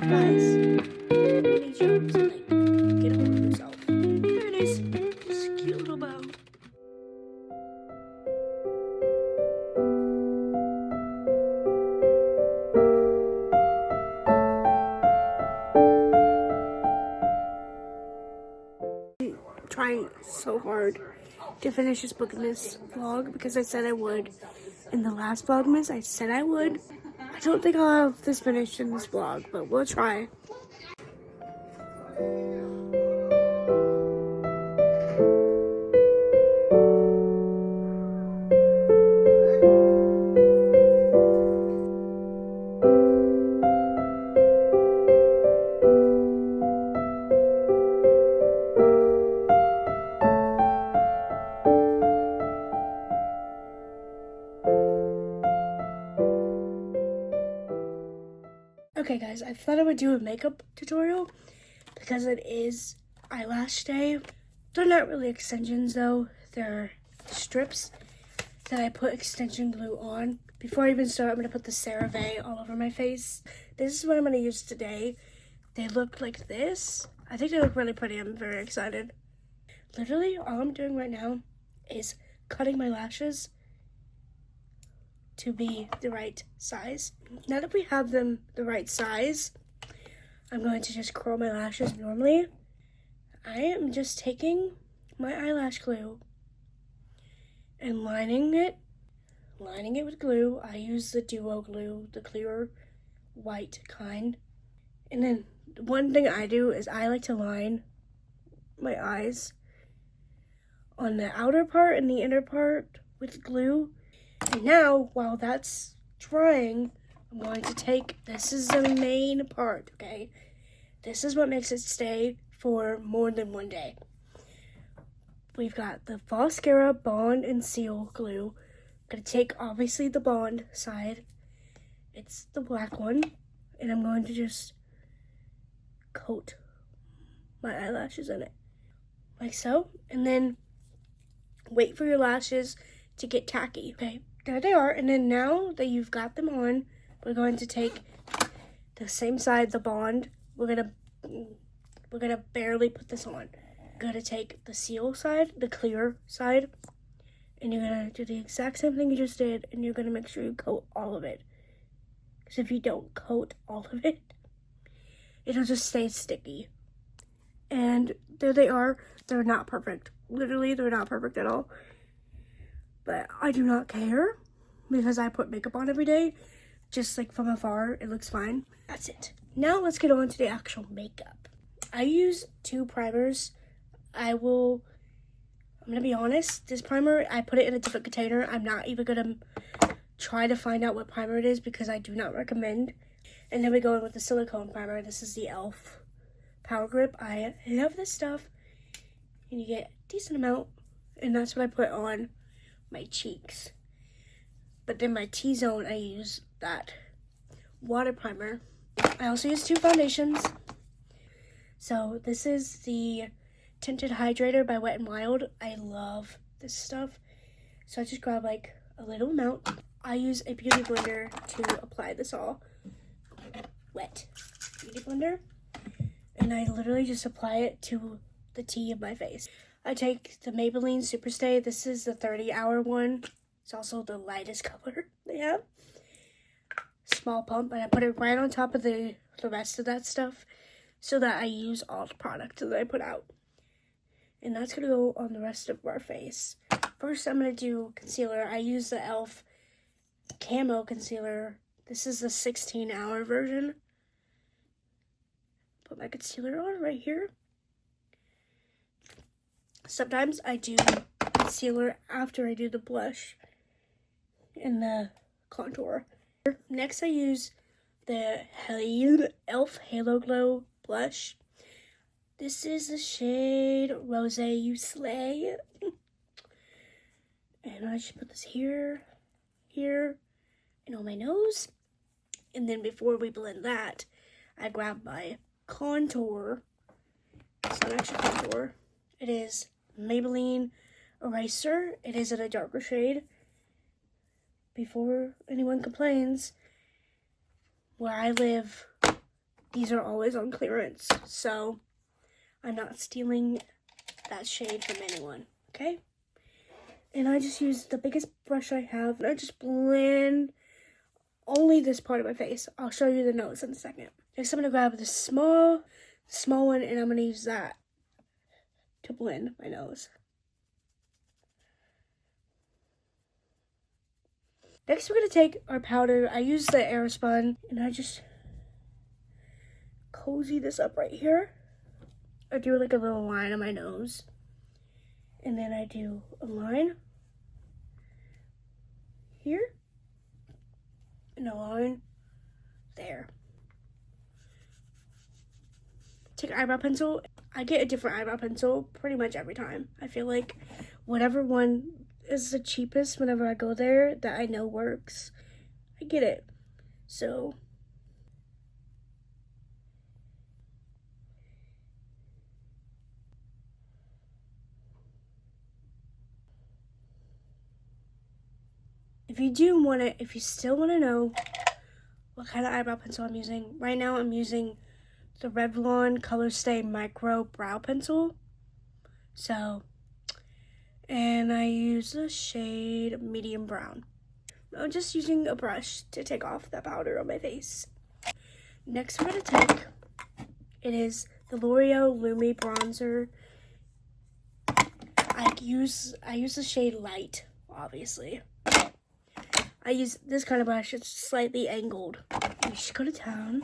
Guys, you need your to like get a hold of yourself. Very nice, just cute little bow. Trying so hard to finish this Vlogmas vlog because I said I would. In the last Vlogmas, I said I would. I don't think I'll have this finished in this vlog, but we'll try. Okay guys, I thought I would do a makeup tutorial because it is eyelash day. They're not really extensions though, they're strips that I put extension glue on. Before I even start, I'm going to put the CeraVe all over my face. This is what I'm going to use today. They look like this. I think they look really pretty. I'm very excited. Literally, all I'm doing right now is cutting my lashes to be the right size. Now that we have them the right size, I'm going to just curl my lashes normally. I am just taking my eyelash glue and lining it with glue. I use the Duo glue, the clear white kind. And then one thing I do is I like to line my eyes on the outer part and the inner part with glue. And now, while that's drying, I'm going to take, this is the main part, okay? This is what makes it stay for more than one day. We've got the Mascara Bond and Seal glue. I'm going to take, obviously, the Bond side. It's the black one. And I'm going to just coat my eyelashes in it. Like so. And then wait for your lashes to get tacky, okay? There they are. And then now that you've got them on, we're going to take the same side, the Bond. We're gonna barely put this on. You're gonna take the Seal side, the clear side, and you're gonna do the exact same thing you just did, and you're gonna make sure you coat all of it. Because if you don't coat all of it, it'll just stay sticky. And there they are. They're not perfect. Literally, they're not perfect at all. But I do not care because I put makeup on every day. Just like from afar, it looks fine. That's it. Now let's get on to the actual makeup. I use 2 primers. I'm gonna be honest, this primer, I put it in a different container. I'm not even gonna try to find out what primer it is because I do not recommend. And then we go in with the silicone primer. This is the e.l.f. Power Grip. I love this stuff. And you get a decent amount. And that's what I put on my cheeks. But then my T-zone, I use that water primer. I also use 2 foundations. So this is the Tinted Hydrator by Wet n Wild. I love this stuff. So I just grab like a little amount. I use a beauty blender to apply this all. Wet beauty blender. And I literally just apply it to the T of my face. I take the Maybelline Superstay. This is the 30-hour one. It's also the lightest color they have. Small pump, and I put it right on top of the rest of that stuff so that I use all the product that I put out. And that's going to go on the rest of our face. First, I'm going to do concealer. I use the e.l.f. Camo Concealer. This is the 16-hour version. Put my concealer on right here. Sometimes I do concealer after I do the blush and the contour. Next, I use the e.l.f. Halo Glow blush. This is the shade Rose You Slay. And I just put this here, and on my nose. And then before we blend that, I grab my contour. It's not actually contour. It is Maybelline Eraser. It is in a darker shade. Before anyone complains, where I live, these are always on clearance, so I'm not stealing that shade from anyone, okay? And I just use the biggest brush I have, and I just blend only this part of my face. I'll show you the nose in a second. Next, I'm gonna grab the small one, and I'm gonna use that to blend my nose. Next, we're gonna take our powder. I use the Airspun, and I just cozy this up right here. I do like a little line on my nose, and then I do a line here, and a line there. Take an eyebrow pencil. I get a different eyebrow pencil pretty much every time. I feel like whatever one is the cheapest whenever I go there that I know works, I get it. So if you still want to know what kind of eyebrow pencil I'm using, right now I'm using the Revlon Color Stay Micro Brow Pencil. So, and I use the shade medium brown. I'm just using a brush to take off that powder on my face. Next, we're gonna take, it is the L'Oreal Lumi bronzer. I use the shade Light, obviously. I use this kind of brush. It's slightly angled. You just go to town.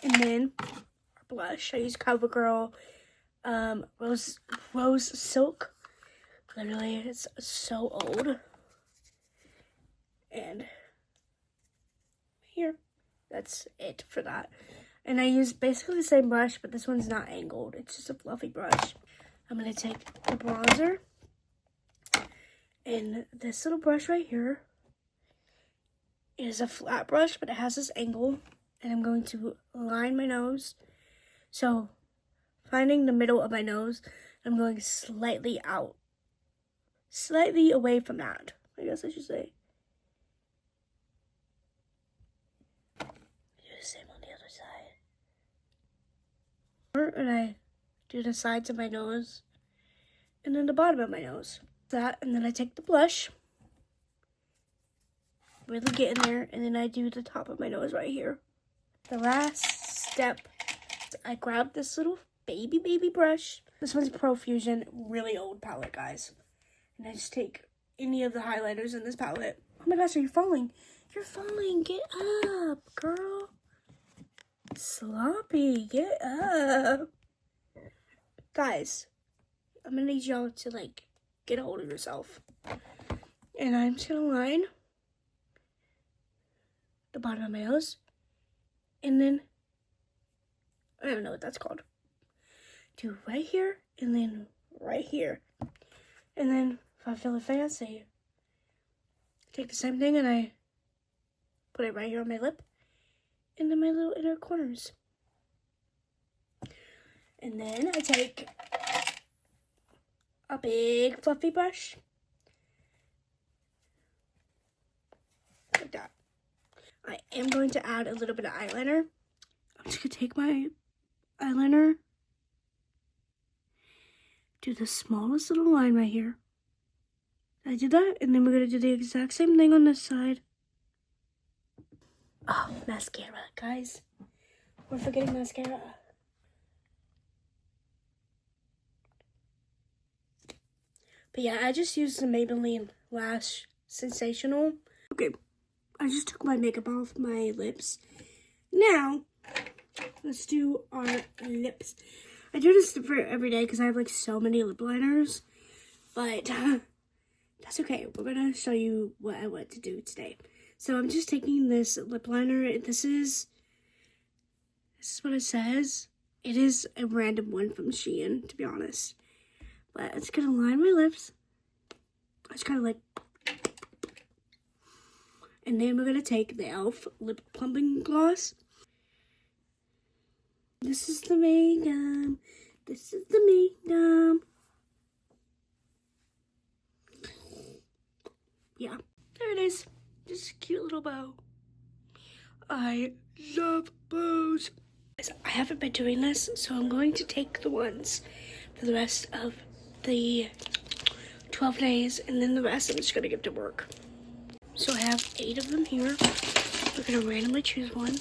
And then our blush. I use CoverGirl Rose Silk. Literally, it's so old. And here, that's it for that. And I use basically the same brush, but this one's not angled. It's just a fluffy brush. I'm going to take the bronzer and this little brush right here. It is a flat brush, but it has this angle. And I'm going to line my nose. So, finding the middle of my nose, I'm going slightly out. Slightly away from that, I guess I should say. Do the same on the other side. And I do the sides of my nose. And then the bottom of my nose. That, and then I take the blush. Really get in there, and then I do the top of my nose right here. The last step, I grab this little baby brush. This one's Profusion, really old palette, guys. And I just take any of the highlighters in this palette. Oh my gosh, are you falling? You're falling. Get up, girl. Sloppy, get up. Guys, I'm gonna need y'all to, like, get a hold of yourself. And I'm just gonna line the bottom of my nose. And then, I don't know what that's called. Do right here, and then right here. And then, if I feel fancy, take the same thing and I put it right here on my lip. And then my little inner corners. And then I take a big fluffy brush. Like that. I am going to add a little bit of eyeliner. I'm just going to take my eyeliner, do the smallest little line right here. I did that, and then we're going to do the exact same thing on this side. Oh, mascara, guys. We're forgetting mascara. But yeah, I just used the Maybelline Lash Sensational. Okay. I just took my makeup off my lips. Now, let's do our lips. I do this for every day because I have like so many lip liners. But that's okay. We're going to show you what I want to do today. So I'm just taking this lip liner. This is what it says. It is a random one from Shein, to be honest. But it's going to line my lips. I just kind of like... And then we're going to take the e.l.f. Lip Plumping Gloss. This is the makeup. This is the makeup. Yeah, there it is. Just a cute little bow. I love bows. I haven't been doing this, so I'm going to take the ones for the rest of the 12 days, and then the rest I'm just gonna give to work. So I have 8 of them here. We're gonna randomly choose one.